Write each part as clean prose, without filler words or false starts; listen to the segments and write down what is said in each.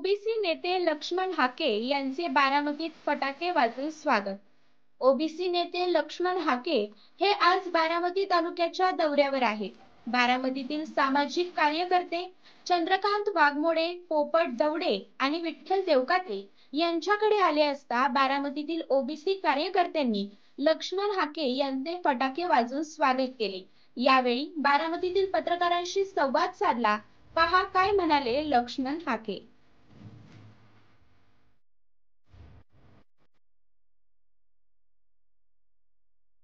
OBC नेते लक्ष्मण हाके यांचे बारामतीत फटाके वाजवून स्वागत। ओबीसी नेते लक्ष्मण हाके हे आज बारामती तालुक्याच्या दौऱ्यावर आहेत। बारामतीतील सामाजिक कार्यकर्ते चंद्रकांत वाघमोडे, पोपट दवडे आणि विठ्ठल देवकाते यांच्याकडे आले असता बारामतीतील ओबीसी कार्यकर्त्यांनी लक्ष्मण हाके यांचे फटाके वाजवून स्वागत केले। यावेळी बारामतीतील पत्रकारांशी संवाद साधला। पहा काय म्हणाले लक्ष्मण हाके।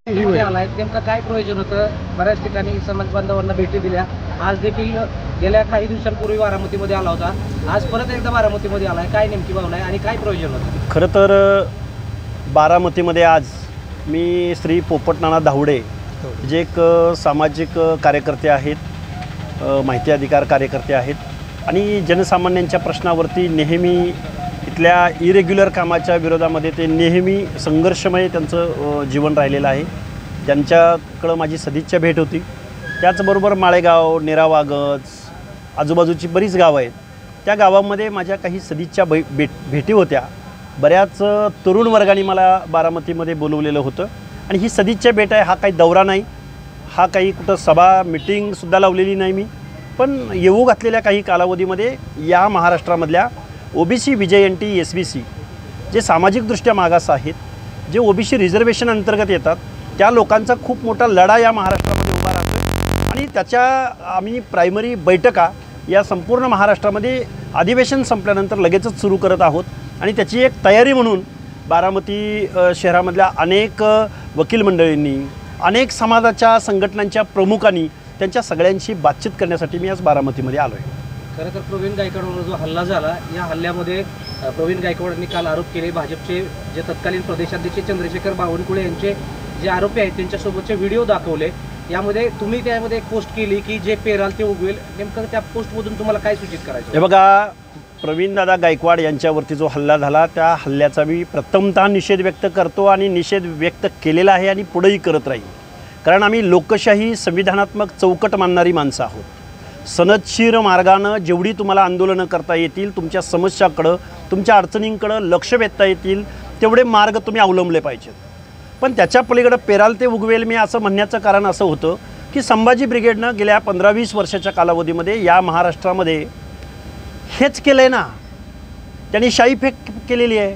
नेमकं काय प्रयोजन होतं? बऱ्याच ठिकाणी समाज बांधवांना भेटी दिल्या। आज देखील गेल्या काही दिवसांपूर्वी बारामतीमध्ये आला होता, आज परत एकदा बारामतीमध्ये आलाय। काय नेमकी भावना आहे आणि काय प्रयोजन होतं? खरं तर बारामतीमध्ये आज मी श्री पोपटनाना धावडे जे एक सामाजिक कार्यकर्ते आहेत, माहिती अधिकार कार्यकर्ते आहेत आणि जनसामान्यांच्या प्रश्नावरती नेहमी इथल्या इरेग्युलर कामाच्या विरोधामध्ये ते नेहमी संघर्षमय त्यांचं जीवन राहिलेलं आहे। त्यांच्याकडं माझी सदिच्छा भेट होती। त्याचबरोबर माळेगाव, नेरावागज, आजूबाजूची बरीच गावं आहेत, त्या गावामध्ये माझ्या काही सदिच्छा भेटी होत्या। बऱ्याच तरुण वर्गाने मला बारामतीमध्ये बोलवलेलं होतं आणि ही सदिच्छा भेट आहे। हा काही दौरा नाही, हा काही कुठं सभा मिटिंगसुद्धा लावलेली नाही मी, पण येऊ घातलेल्या काही कालावधीमध्ये या महाराष्ट्रामधल्या ओबीसी VJNT SBC जे सामाजिकदृष्ट्या मागास आहेत, जे ओबीसी रिझर्वेशन अंतर्गत येतात, त्या लोकांचा खूप मोठा लढा या महाराष्ट्रामध्ये उभा राहतो आणि त्याच्या आम्ही प्रायमरी बैठका या संपूर्ण महाराष्ट्रामध्ये अधिवेशन संपल्यानंतर लगेचच सुरू करत आहोत आणि त्याची एक तयारी म्हणून बारामती शहरामधल्या अनेक वकील मंडळींनी, अनेक समाजाच्या संघटनांच्या प्रमुखांनी त्यांच्या सगळ्यांशी बातचीत करण्यासाठी मी आज बारामतीमध्ये आलो आहे। खरं तर प्रवीण गायकवाडांवर जो हल्ला झाला, या हल्ल्यामध्ये प्रवीण गायकवाडांनी काल आरोप केले। भाजपचे जे तत्कालीन प्रदेशाध्यक्ष चंद्रशेखर बावनकुळे यांचे जे आरोपी आहेत त्यांच्यासोबतचे व्हिडिओ दाखवले। यामध्ये तुम्ही त्यामध्ये एक पोस्ट केली की जे पेराल ते उगवेल, नेमकं त्या पोस्टमधून तुम्हाला काय सूचित करायचं? हे बघा, प्रवीणदादा गायकवाड यांच्यावरती जो हल्ला झाला त्या हल्ल्याचा मी प्रथमतः निषेध व्यक्त करतो आणि निषेध व्यक्त केलेला आहे आणि पुढेही करत राहील, कारण आम्ही लोकशाही संविधानात्मक चौकट मानणारी माणसं आहोत। सनदशीर मार्गानं जेवढी तुम्हाला आंदोलनं करता येतील, तुमच्या समस्याकडं, तुमच्या अडचणींकडं लक्ष वेधता येतील, तेवढे मार्ग तुम्ही अवलंबले पाहिजेत। पण त्याच्या पलीकडं पेराल ते उगवेल मी असं म्हणण्याचं कारण असं होतं की संभाजी ब्रिगेडनं गेल्या 15-20 वर्षाच्या कालावधीमध्ये या महाराष्ट्रामध्ये हेच केलं आहे ना, त्यांनी शाई फेक केलेली आहे।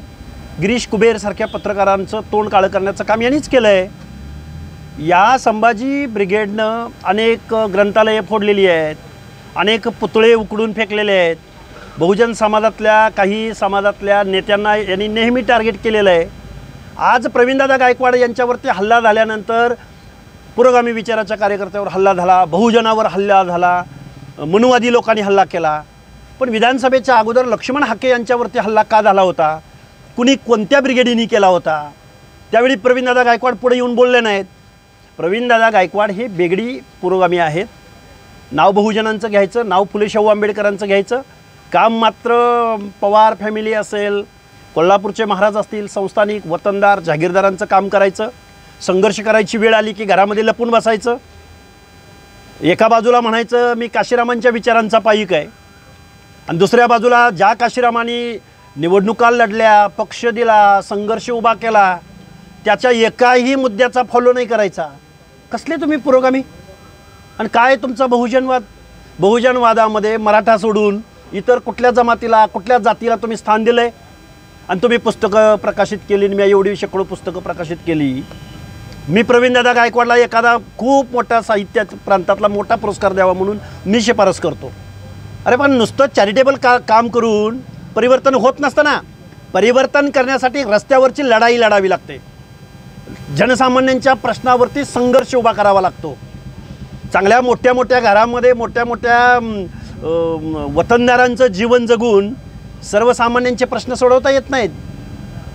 गिरीश कुबेरसारख्या पत्रकारांचं तोंड काळं करण्याचं काम यांनीच केलं आहे। या संभाजी ब्रिगेडनं अनेक ग्रंथालये फोडलेली आहेत, अनेक पुतळे उकडून फेकलेले आहेत। बहुजन समाजातल्या काही समाजातल्या नेत्यांना यांनी नेहमी टार्गेट केलेलं आहे। आज प्रवीणदादा गायकवाड यांच्यावरती हल्ला झाल्यानंतर पुरोगामी विचाराच्या कार्यकर्त्यावर हल्ला झाला, बहुजनावर हल्ला झाला, मनुवादी लोकांनी हल्ला केला, पण विधानसभेच्या अगोदर लक्ष्मण हाके यांच्यावरती हल्ला का झाला होता? कुणी कोणत्या ब्रिगेडीने केला होता? त्यावेळी प्रवीणदादा गायकवाड पुढे येऊन बोलले नाहीत। प्रवीणदादा गायकवाड हे बेगडी पुरोगामी आहेत। नाव बहुजनांचं घ्यायचं, नाव फुले शाहू आंबेडकरांचं घ्यायचं, काम मात्र पवार फॅमिली असेल, कोल्हापूरचे महाराज असतील, संस्थानिक वतनदार जागीरदारांचं काम करायचं। संघर्ष करायची वेळ आली की घरामध्ये लपून बसायचं। एका बाजूला म्हणायचं मी काशीरामांच्या विचारांचा पाईक आहे आणि दुसऱ्या बाजूला ज्या काशीरामांनी निवडणुका लढल्या, पक्ष दिला, संघर्ष उभा केला, त्याच्या एकाही मुद्द्याचा फॉलो नाही करायचा। कसले तुम्ही पुरोगामी? आणि काय तुमचा बहुजनवाद? बहुजनवादामध्ये मराठा सोडून इतर कुठल्या जमातीला, कुठल्या जातीला तुम्ही स्थान दिलं आहे? आणि तुम्ही पुस्तकं प्रकाशित केली, मी एवढी शेकडो पुस्तकं प्रकाशित केली। मी प्रवीणदादा गायकवाडला एखादा खूप मोठा साहित्य प्रांतातला मोठा पुरस्कार द्यावा म्हणून मी शिफारस करतो। अरे पण नुसतं चॅरिटेबल काम करून परिवर्तन होत नसतं ना। परिवर्तन करण्यासाठी रस्त्यावरची लढाई लढावी लागते, जनसामान्यांच्या प्रश्नावरती संघर्ष उभा करावा लागतो। चांगल्या मोठ्या मोठ्या घरामध्ये मोठ्या मोठ्या वतनदारांचं जीवन जगून सर्वसामान्यांचे प्रश्न सोडवता येत नाहीत।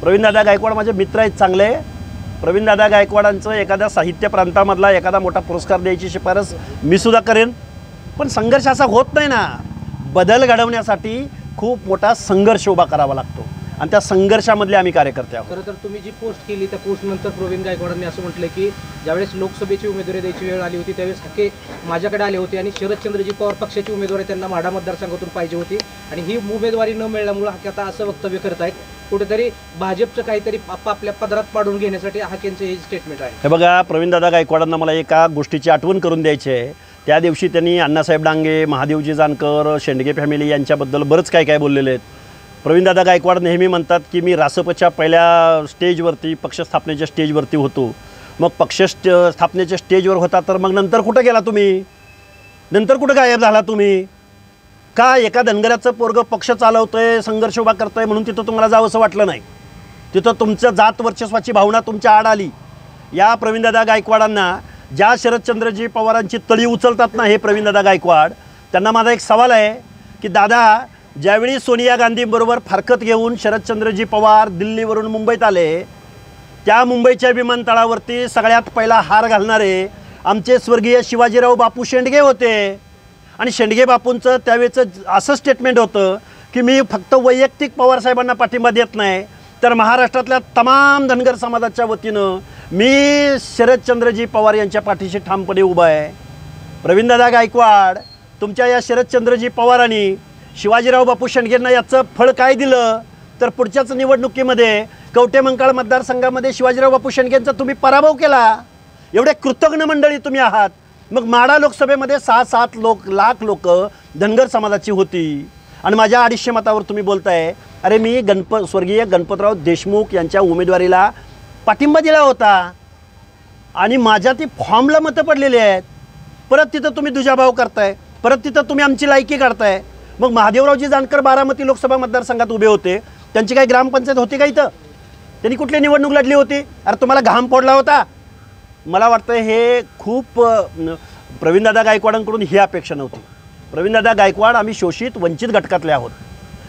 प्रवीणदादा गायकवाड माझे मित्र आहेत चांगले। प्रवीणदादा गायकवाडांचं एखाद्या साहित्य प्रांतामधला एखादा मोठा पुरस्कार द्यायची शिफारस मी सुद्धा करेन, पण संघर्ष असा होत नाही ना। बदल घडवण्यासाठी खूप मोठा संघर्ष उभा करावा लागतो आणि त्या संघर्षामधले आम्ही कार्यकर्ते आहोत. खरं तर तुम्ही जी पोस्ट केली त्या पोस्ट नंतर प्रवीण गायकवाडांनी असं म्हटलं की ज्यावेळेस लोकसभेची उमेदवारी द्यायची वेळ आली होती त्यावेळेस हाके माझ्याकडे आले होते आणि शरदचंद्रजी पवार पक्षाची उमेदवारी त्यांना माढा मतदारसंघातून पाहिजे होती आणि ही उमेदवारी न मिळाल्यामुळे हाके आता असं वक्तव्य करत आहेत. कुठेतरी भाजपचं काहीतरी आपल्या पदरात पाडून घेण्यासाठी हाकेंचं हे स्टेटमेंट आहे. हे बघा, प्रवीणदादा गायकवाडांना मला एका गोष्टीची आठवण करून द्यायची आहे. त्या दिवशी त्यांनी अण्णासाहेब डांगे, महादेवजी जानकर, शेंडगे फॅमिली यांच्याबद्दल बरंच काय काय बोललेले आहेत. प्रवीणदादा गायकवाड नेहमी म्हणतात की मी रासपच्या पहिल्या स्टेजवरती, पक्ष स्थापनेच्या स्टेजवरती होतो. मग पक्ष स्थापनेच्या स्टेजवर होता तर मग नंतर कुठं गेला तुम्ही? नंतर कुठं गायब झाला तुम्ही? का एका धनगराचं पोरगं पक्ष चालवतंय, संघर्ष उभा करतोय म्हणून तिथं तुम्हाला जावंसं वाटलं नाही? तिथं तुमचं जात वर्चस्वाची भावना तुमच्या आड आली. या प्रवीणदादा गायकवाडांना ज्या शरदचंद्रजी पवारांची तळी उचलतात ना हे प्रवीणदादा गायकवाड, त्यांना माझा एक सवाल आहे की दादा, ज्यावेळी सोनिया गांधींबरोबर फारकत घेऊन शरदचंद्रजी पवार दिल्लीवरून मुंबईत आले, त्या मुंबईच्या विमानतळावरती सगळ्यात पहिला हार घालणारे आमचे स्वर्गीय शिवाजीराव बापू शेंडगे होते. आणि शेंडगे बापूंचं त्यावेळेचं असं स्टेटमेंट होतं की मी फक्त वैयक्तिक पवारसाहेबांना पाठिंबा देत नाही, तर महाराष्ट्रातल्या तमाम धनगर समाजाच्या वतीनं मी शरदचंद्रजी पवार यांच्या पाठीशी ठामपणे उभा आहे. प्रवीणदादा गायकवाड, तुमच्या या शरदचंद्रजी पवारांनी शिवाजीराव बापू शेंडगेंना याचं फळ काय दिलं? तर पुढच्याच निवडणुकीमध्ये कवठेमंकाळ मतदारसंघामध्ये शिवाजीराव बापू शेंडगेंचा तुम्ही पराभव केला. एवढे कृतज्ञ मंडळी तुम्ही आहात. मग माढा लोकसभेमध्ये 6-7 लाख लोक धनगर समाजाची होती आणि माझ्या 250 मतावर तुम्ही बोलताय. अरे मी स्वर्गीय गणपतराव देशमुख यांच्या उमेदवारीला पाठिंबा दिला होता आणि माझ्या ती फॉर्मला मतं पडलेली आहेत. परत तिथं तुम्ही दुजाभाव करताय, परत तिथं तुम्ही आमची लायकी काढताय. मग महादेवरावजी जानकर बारामती लोकसभा मतदारसंघात उभे होते, त्यांची काही ग्रामपंचायत होती का इथं? त्यांनी कुठली निवडणूक लढली होती? अरे तुम्हाला घाम फोडला होता. मला वाटतं हे खूप प्रवीणदादा गायकवाडांकडून ही अपेक्षा नव्हती. प्रवीणदादा गायकवाड, आम्ही शोषित वंचित घटकातले आहोत.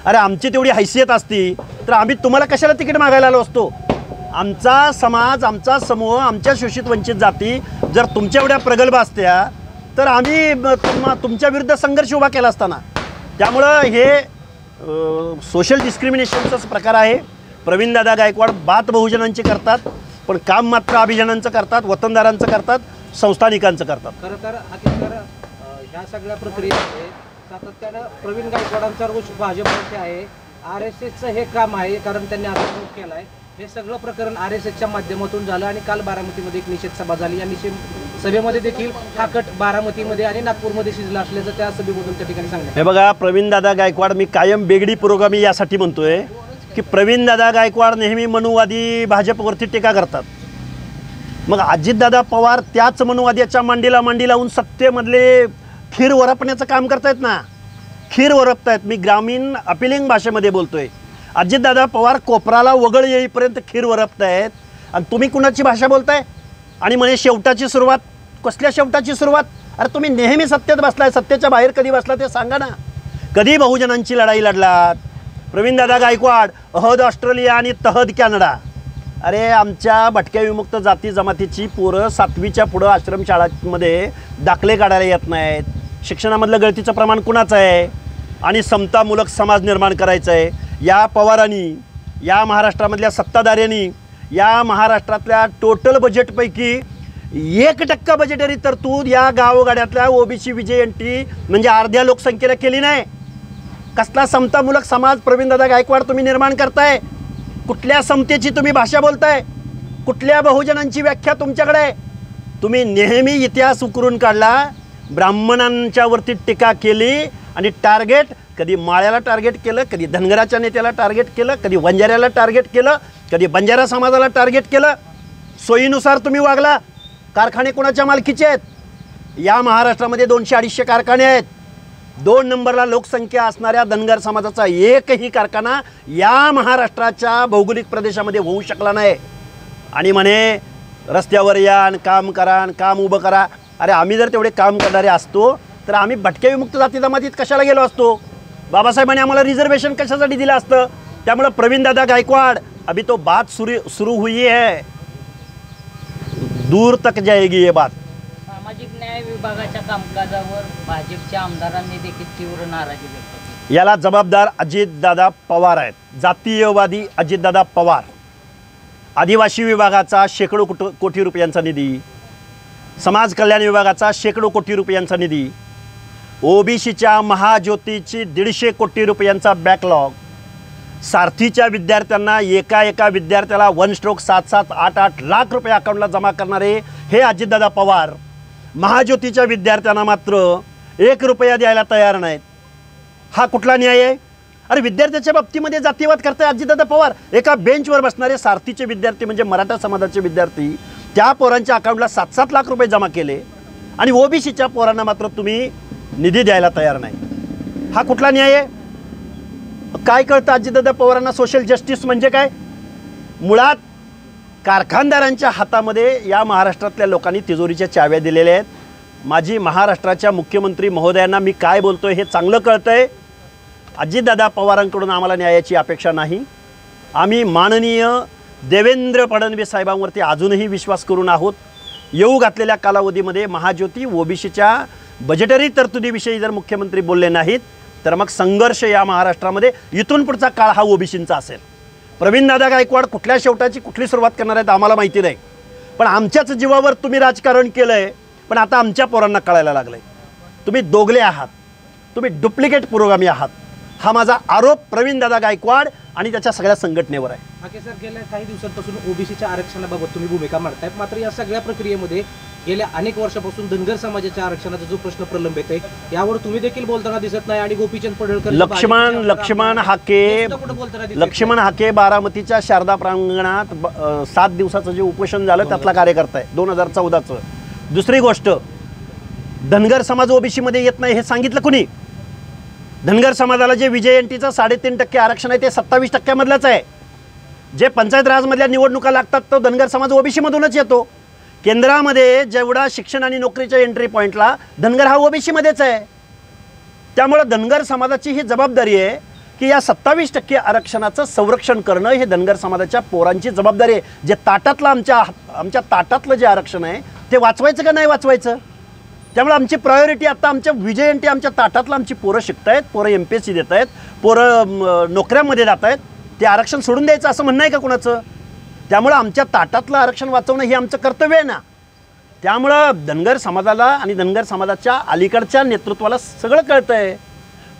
अरे आमची तेवढी हैसियत असती तर आम्ही तुम्हाला कशाला तिकीट मागायला आलो असतो? आमचा समाज, आमचा समूह, आमच्या शोषित वंचित जाती जर तुमच्या एवढ्या प्रगल्भ असत्या तर आम्ही तुमच्या विरुद्ध संघर्ष उभा केला असताना. त्यामुळं हे सोशल डिस्क्रिमिनेशनचाच प्रकार आहे. प्रवीणदादा गायकवाड बात बहुजनांची करतात, पण काम मात्र अभिजनांचं करतात, वतनदारांचं करतात, संस्थानिकांचं करतात. खरं तर ह्या सगळ्या प्रक्रियेमध्ये सातत्यानं प्रवीण गायकवाडांचा रोष भाजपमध्ये आहे. RSSचं हे काम आहे, कारण त्यांनी आरोप केला आहे. हे सगळं प्रकरण RSSच्या माध्यमातून झालं आणि काल बारामतीमध्ये एक निषेध सभा झाली. या निषेध सभेमध्ये देखील हा कट बारामतीमध्ये आणि नागपूरमध्ये शिजला असल्याचं त्या सभेमधून त्या ठिकाणी सांगण्यात. हे बघा, प्रवीणदादा गायकवाड, मी कायम बेगडी पुरोगामी यासाठी म्हणतोय की प्रवीणदादा गायकवाड नेहमी मनुवादी भाजपवरती टीका करतात. मग अजितदादा पवार त्याच मनुवाद्याच्या मांडीला मांडी लावून सत्तेमधले खीर वरपण्याचं काम करतायत ना, खीर वरपतायत. मी ग्रामीण अपिलिंग भाषेमध्ये बोलतोय. अजितदादा पवार कोपराला वगळ येईपर्यंत खीर वरपतायत आणि तुम्ही कुणाची भाषा बोलताय? आणि म्हणे शेवटाची सुरुवात. कसल्या शेवटाची सुरुवात? अरे तुम्ही नेहमी सत्तेत बसलाय, सत्तेच्या बाहेर कधी बसला ते सांगा ना. कधी बहुजनांची लढाई लढलात? प्रवीणदादा गायकवाड, अहद ऑस्ट्रेलिया आणि तहद कॅनडा. अरे आमच्या भटक्या विमुक्त जाती जमातीची पोरं 7वीच्या पुढं आश्रमशाळांमध्ये दाखले काढायला येत नाहीत. शिक्षणामधलं गळतीचं प्रमाण कुणाचं आहे? आणि समतामूलक समाज निर्माण करायचं आहे. या पवारांनी, या महाराष्ट्रामधल्या सत्ताधाऱ्यांनी या महाराष्ट्रातल्या टोटल बजेटपैकी 1% बजेटरी तरतूद या गावगाड्यातल्या OBC विजयंती म्हणजे अर्ध्या लोकसंख्येला केली नाही. कसला समतामूलक समाज प्रवीणदादा गायकवाड तुम्ही निर्माण करताय? कुठल्या समतेची तुम्ही भाषा बोलताय? कुठल्या बहुजनांची व्याख्या तुमच्याकडे आहे? तुम्ही नेहमी इतिहास उकरून काढला, ब्राह्मणांच्यावरती टीका केली आणि टार्गेट कधी माळ्याला टार्गेट केलं, कधी धनगराच्या नेत्याला टार्गेट केलं, कधी वंजाऱ्याला टार्गेट केलं, कधी बंजारा समाजाला टार्गेट केलं. सोयीनुसार तुम्ही वागला. कारखाने कोणाच्या मालकीचे आहेत? या महाराष्ट्रामध्ये 200-250 कारखाने आहेत. 2 नंबरला लोकसंख्या असणाऱ्या धनगर समाजाचा एकही कारखाना या महाराष्ट्राच्या भौगोलिक प्रदेशामध्ये होऊ शकला नाही. आणि म्हणे रस्त्यावर या आणि काम करा आणि काम उभं करा. अरे आम्ही जर तेवढे काम करणारे असतो तर आम्ही भटक्या विमुक्त जाती जमातीत कशाला गेलो असतो? बाबासाहेबांनी आम्हाला रिझर्वेशन कशासाठी दिलं असतं? त्यामुळे प्रवीणदादा गायकवाड, अभी तो बात सुरू हुई है, दूर तक जाएगी ये बात. सामाजिक न्याय विभागाच्या कामकाजावर भाजपच्या आमदारांनी देखील तीव्र नाराजी व्यक्त केली. याला जबाबदार अजितदादा पवार आहेत. जातीयवादी अजितदादा पवार. आदिवासी विभागाचा शेकडो कोटी रुपयांचा निधी, समाज कल्याण विभागाचा शेकडो कोटी रुपयांचा निधी, ओबीसीच्या महाज्योतीची 150 कोटी रुपयांचा बॅकलॉग, सारथीच्या विद्यार्थ्यांना एका विद्यार्थ्याला 1 स्ट्रोक 7-7, 8-8 लाख रुपये अकाउंटला जमा करणारे हे अजितदादा पवार महाज्योतीच्या विद्यार्थ्यांना मात्र 1 रुपया द्यायला तयार नाहीत. हा कुठला न्याय आहे? अरे विद्यार्थ्याच्या बाबतीमध्ये जातीयवाद करताय अजितदादा पवार. एका बेंचवर बसणारे सारथीचे विद्यार्थी म्हणजे मराठा समाजाचे विद्यार्थी, त्या पोरांच्या अकाउंटला 7-7 लाख रुपये जमा केले आणि ओबीसीच्या पोरांना मात्र तुम्ही निधी द्यायला तयार नाही. हा कुठला न्याय आहे? काय कळतं अजितदादा पवारांना सोशल जस्टिस म्हणजे काय? मुळात कारखानदारांच्या हातामध्ये या महाराष्ट्रातल्या लोकांनी तिजोरीच्या चाव्या दिलेल्या आहेत. माझी महाराष्ट्राच्या मुख्यमंत्री महोदयांना मी काय बोलतोय हे चांगलं कळतंय. अजितदादा पवारांकडून आम्हाला न्यायाची अपेक्षा नाही. आम्ही माननीय देवेंद्र फडणवीस साहेबांवरती अजूनही विश्वास करून आहोत. येऊ घातलेल्या कालावधीमध्ये महाज्योती ओबीसीच्या बजेटरी तरतुदीविषयी जर मुख्यमंत्री बोलले नाहीत तर मग संघर्ष या महाराष्ट्रामध्ये इथून पुढचा काळ हा ओबीसींचा असेल. प्रवीणदादा गायकवाड कुठल्या शेवटाची कुठली सुरुवात करणार आहेत आम्हाला माहिती नाही, पण आमच्याच जीवावर तुम्ही राजकारण केलं आहे. पण आता आमच्या पोरांना कळायला लागलं आहे तुम्ही दोगले आहात, तुम्ही डुप्लिकेट पुरोगामी आहात. हा माझा आरोप प्रवीणदादा गायकवाड आणि त्याच्या सगळ्या संघटनेवर आहे. हाके सर, गेल्या काही दिवसांपासून ओबीसीच्या आरक्षणाबाबत तुम्ही भूमिका मांडताय, मात्र या सगळ्या प्रक्रियेमध्ये गेल्या अनेक वर्षापासून धनगर समाजाच्या आरक्षणाचा जो प्रश्न प्रलंबित आहे यावर तुम्ही देखील बोलताना दिसत नाही आणि गोपीचंद पडळकर लक्ष्मण हाके बारामतीच्या शारदा प्रांगणात 7 दिवसाचं जे उपोषण झालं त्यातला कार्यकर्ता आहे 2014चं. दुसरी गोष्ट, धनगर समाज ओबीसीमध्ये येत नाही हे सांगितलं कुणी? धनगर समाजाला जे विजयंतीचं 3.5% आरक्षण आहे ते 27% मधलंच आहे. जे पंचायत राजमधल्या निवडणुका लागतात तो धनगर समाज ओबीसीमधूनच येतो. केंद्रामध्ये जेवढा शिक्षण आणि नोकरीच्या एंट्री पॉईंटला धनगर हा ओबीसीमध्येच आहे. त्यामुळे धनगर समाजाची ही जबाबदारी आहे की या 27% आरक्षणाचं संरक्षण करणं हे धनगर समाजाच्या पोरांची जबाबदारी आहे. जे ताटातलं आमच्या ताटातलं जे आरक्षण आहे ते वाचवायचं का नाही वाचवायचं? त्यामुळे आमची प्रायोरिटी आता आमच्या विजयंती आमच्या ताटातलं आमची पोरं शिकतायत, पोरं MPSC देत आहेत, पोरं नोकऱ्यांमध्ये जात आहेत, ते आरक्षण सोडून द्यायचं असं म्हणणं आहे का कुणाचं? त्यामुळं आमच्या ताटातलं आरक्षण वाचवणं हे आमचं कर्तव्य आहे ना. त्यामुळं धनगर समाजाला आणि धनगर समाजाच्या अलीकडच्या नेतृत्वाला सगळं कळतं आहे.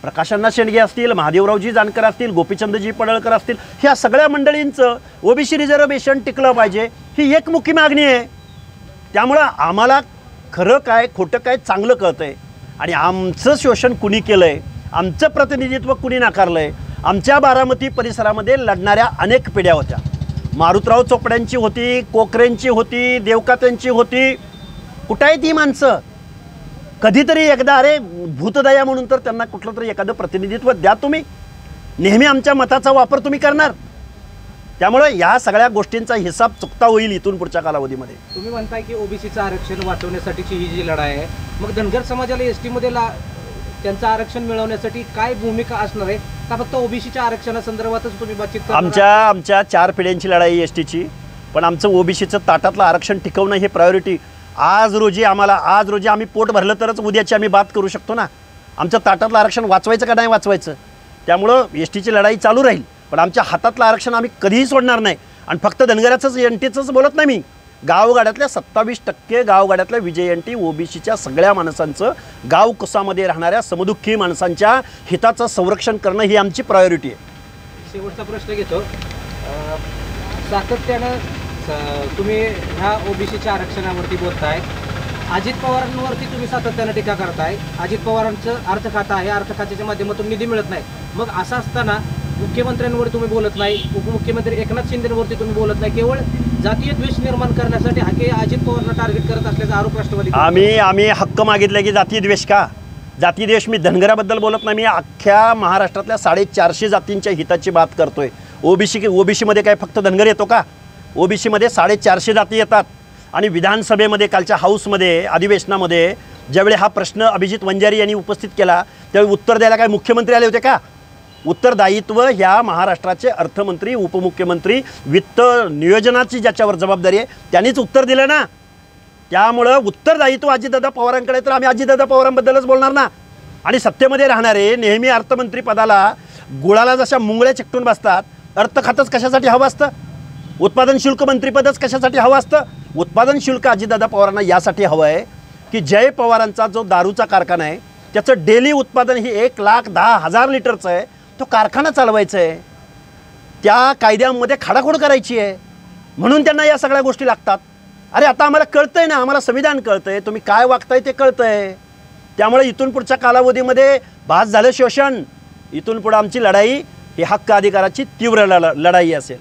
प्रकाशअण्णा शेंडगे असतील, महादेवरावजी जानकर असतील, गोपीचंदजी पडळकर असतील, ह्या सगळ्या मंडळींचं ओबीसी रिझर्वेशन टिकलं पाहिजे ही एकमुखी मागणी आहे. त्यामुळं आम्हाला खरं काय खोटं काय चांगलं कळतं आहे आणि आमचं शोषण कुणी केलं आहे, आमचं प्रतिनिधित्व कुणी नाकारलं आहे. आमच्या बारामती परिसरामध्ये लढणाऱ्या अनेक पिढ्या होत्या. मारुतराव चोपड्यांची होती, कोकरेंची होती, देवकात्यांची होती. कुठं आहे ती माणसं? कधीतरी एकदा अरे भूतदया म्हणून तर त्यांना कुठलं तरी एखादं प्रतिनिधित्व द्या. तुम्ही नेहमी आमच्या मताचा वापर तुम्ही करणार. त्यामुळे या सगळ्या गोष्टींचा हिसाब चुकता होईल इथून पुढच्या कालावधीमध्ये. तुम्ही म्हणताय की ओबीसीचं आरक्षण वाचवण्यासाठीची ही जी लढाई आहे, मग धनगर समाजाला एसटी मध्ये त्यांचं आरक्षण मिळवण्यासाठी काय भूमिका असणार आहे का फक्त ओबीसीच्या आरक्षणासंदर्भातच तुम्ही बातचीत करणार? आमच्या 4 पिढ्यांची लढाई एसटीची, पण आमचं ओबीसीचं ताटातलं आरक्षण टिकवणं हे प्रायोरिटी. आज रोजी आम्ही पोट भरलं तरच उद्याची आम्ही बात करू शकतो ना. आमचं ताटातलं आरक्षण वाचवायचं का नाही वाचवायचं, त्यामुळं एसटीची लढाई चालू राहील. पण आमच्या हातातलं आरक्षण आम्ही कधीही सोडणार नाही. आणि फक्त धनगराचंच एनटीचंच बोलत नाही मी. गावगाड्यातल्या 27% गावगाड्यातल्या विजयंती ओबीसीच्या सगळ्या माणसांचं, गाव कुसामध्ये राहणाऱ्या समदुःखी माणसांच्या हिताचं संरक्षण करणं ही आमची प्रायोरिटी आहे. शेवटचा प्रश्न घेतो. सातत्यानं तुम्ही ह्या ओबीसीच्या आरक्षणावरती बोलताय, अजित पवारांवरती तुम्ही सातत्यानं टीका करताय. अजित पवारांचं अर्थ खातं आहे, अर्थ खात्याच्या माध्यमातून निधी मिळत नाही. मग असं असताना मुख्यमंत्र्यांवर तुम्ही बोलत नाही, उपमुख्यमंत्री एकनाथ शिंदेवरती तुम्ही बोलत नाही. केवळ जातीय द्वेष निर्माण करण्यासाठी हाके अजित पवारांना टार्गेट करत असल्याचा आरोप राष्ट्रवादी. आम्ही हक्क मागितले की जातीय द्वेष का? जातीय द्वेष मी धनगराबद्दल बोलत नाही, मी अख्ख्या महाराष्ट्रातल्या 450 जातींच्या हिताची बात करतोय. ओबीसीमध्ये काय फक्त धनगर येतो का? ओबीसीमध्ये 450 जाती येतात. आणि विधानसभेमध्ये कालच्या हाऊसमध्ये अधिवेशनामध्ये ज्यावेळी हा प्रश्न अभिजित वंजारी यांनी उपस्थित केला त्यावेळी उत्तर द्यायला काय मुख्यमंत्री आले होते का? उत्तरदायित्व ह्या महाराष्ट्राचे अर्थमंत्री, उपमुख्यमंत्री, वित्त नियोजनाची ज्याच्यावर जबाबदारी आहे त्यांनीच उत्तर दिलं ना. त्यामुळं उत्तरदायित्व अजितदादा पवारांकडे, तर आम्ही अजितदादा पवारांबद्दलच बोलणार ना. आणि सत्तेमध्ये राहणारे नेहमी अर्थमंत्री पदाला गुळाला जशा मुंगळ्या चिकटून बसतात, अर्थ खातच कशासाठी हवं असतं, उत्पादन शुल्क मंत्रिपदच कशासाठी हवं असतं. उत्पादन शुल्क अजितदादा पवारांना यासाठी हवं आहे की जय पवारांचा जो दारूचा कारखाना आहे त्याचं डेली उत्पादन ही 1,10,000 लिटरचं आहे, तो कारखाना चालवायचा आहे. त्या कायद्यामध्ये खाडाखोड करायची आहे, म्हणून त्यांना या सगळ्या गोष्टी लागतात. अरे आता आम्हाला कळतंय ना, आम्हाला संविधान कळतंय, तुम्ही काय वागताय ते कळतंय. त्यामुळे इथून पुढच्या कालावधीमध्ये भास झालं शोषण. इथून पुढे आमची लढाई ही हक्क अधिकाराची तीव्र लढाई असेल.